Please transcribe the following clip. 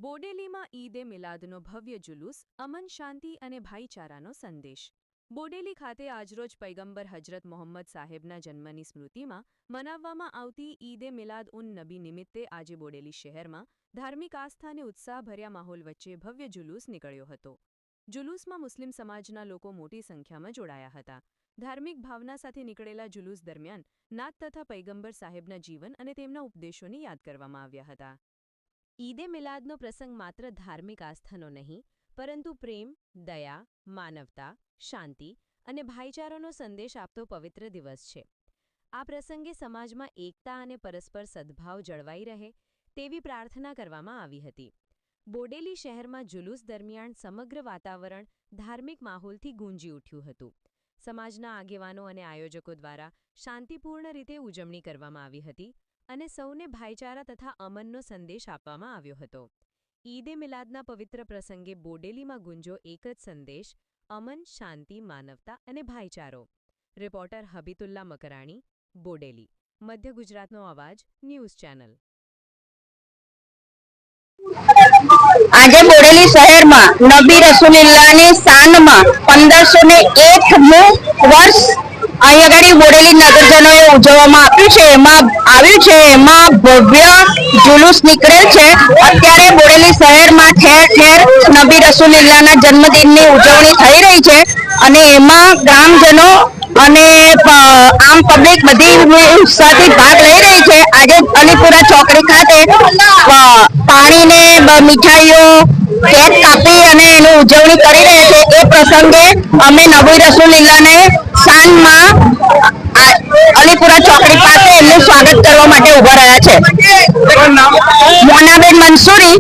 બોડેલીમાં ઈદે મિલાદનો ભવ્ય જુલુસ, અમન, શાંતિ અને ભાઈચારાનો સંદેશ. બોડેલી ખાતે આજરોજ પૈગંબર હજરત મોહમ્મદ સાહેબના જન્મની સ્મૃતિમાં મનાવવામાં આવતી ઈદે મિલાદ ઉન નબી નિમિત્તે આજે બોડેલી શહેરમાં ધાર્મિક આસ્થા અને ઉત્સાહભર્યા માહોલ વચ્ચે ભવ્ય જુલુસ નીકળ્યો હતો. જુલુસમાં મુસ્લિમ સમાજના લોકો મોટી સંખ્યામાં જોડાયા હતા. ધાર્મિક ભાવના સાથે નીકળેલા જુલુસ દરમિયાન નાત તથા પૈગંબર સાહેબના જીવન અને તેમના ઉપદેશોને યાદ કરવામાં આવ્યા હતા. ઈદે મિલાદનો પ્રસંગ માત્ર ધાર્મિક આસ્થાનો નહીં, પરંતુ પ્રેમ, દયા, માનવતા, શાંતિ અને ભાઈચારાનો સંદેશ આપતો પવિત્ર દિવસ છે. આ પ્રસંગે સમાજમાં એકતા અને પરસ્પર સદભાવ જળવાઈ રહે તેવી પ્રાર્થના કરવામાં આવી હતી. બોડેલી શહેરમાં જુલુસ દરમિયાન સમગ્ર વાતાવરણ ધાર્મિક માહોલથી ગૂંજી ઉઠ્યું હતું. સમાજના આગેવાનો અને આયોજકો દ્વારા શાંતિપૂર્ણ રીતે ઉજવણી કરવામાં આવી હતી અને સૌને ભાઈચારા તથા અમનનો સંદેશ આપવામાં આવ્યો હતો. ઈદે મિલાદના પવિત્ર પ્રસંગે બોડેલીમાં ગુંજો એક જ સંદેશ: અમન, શાંતિ, માનવતા અને ભાઈચારો. રિપોર્ટર હબીતુલ્લા મકરાણી, બોડેલી, મધ્ય ગુજરાતનો અવાજ ન્યૂઝ ચેનલ. આજે બોડેલી શહેરમાં નબી રસુલિલ્લાહની શાનમાં 1501મું વર્ષ અહીં આગળ બોડેલી નગરજનોએ ઉજવવામાં આવ્યું છે. એમાં ભવ્ય જુલુસ નીકળેલ છે. અત્યારે બોડેલી શહેરમાં ઠેર ઠેર નબી રસુલિલ્લાહના જન્મદિનની ઉજવણી થઈ રહી છે અને એમાં ગ્રામજનો અને આમ પબ્લિક બધી ઉત્સાહથી ભાગ લઈ રહી છે. આજે અલીપુરા ચોકડી ખાતે પાણીને મીઠાઈઓ, કેક કાપી અને એની ઉજવણી કરી રહ્યા છે. એ પ્રસંગે અમે નબી રસુલિલ્લાહને શાનમાં અલીપુરા ચોકડી પાસે એમનું સ્વાગત કરવા માટે ઉભા રહ્યા છે. મોનાબેન મંસૂરી,